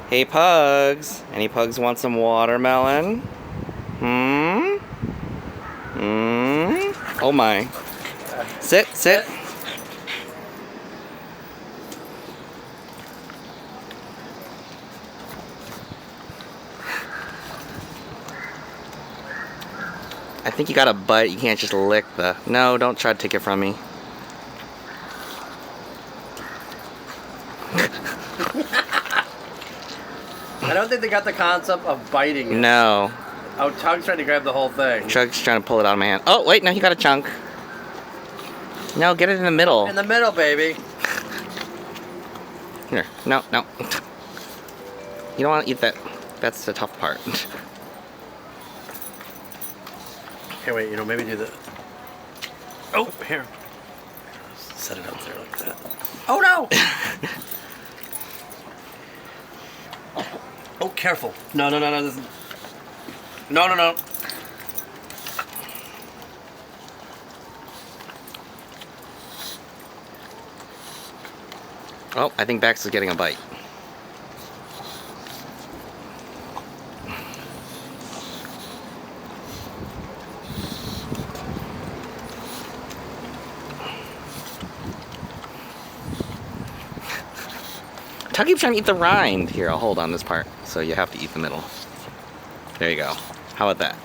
Hey pugs, any pugs want some watermelon? Oh my. Sit, sit. I think you got a bite, you can't just lick the... No, don't try to take it from me. I don't think they got the concept of biting it. No. Oh, Tug's trying to grab the whole thing. Chug's trying to pull it out of my hand. Oh, wait, no, he got a chunk. No, get it in the middle. In the middle, baby. Here, no, no. You don't want to eat that. That's the tough part. Here, wait, maybe do the... Oh, here. Set it up there like that. Oh, no! Oh, careful. No. This is... No. Oh, I think Bax is getting a bite. Tug keeps trying to eat the rind. Here, I'll hold on this part. So you have to eat the middle. There you go. How about that?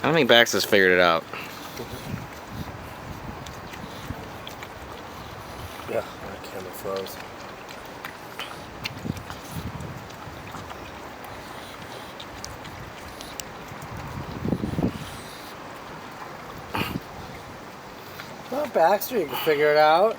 I don't think Bax has figured it out. Yeah, my camera froze. Well, Baxter, you can figure it out.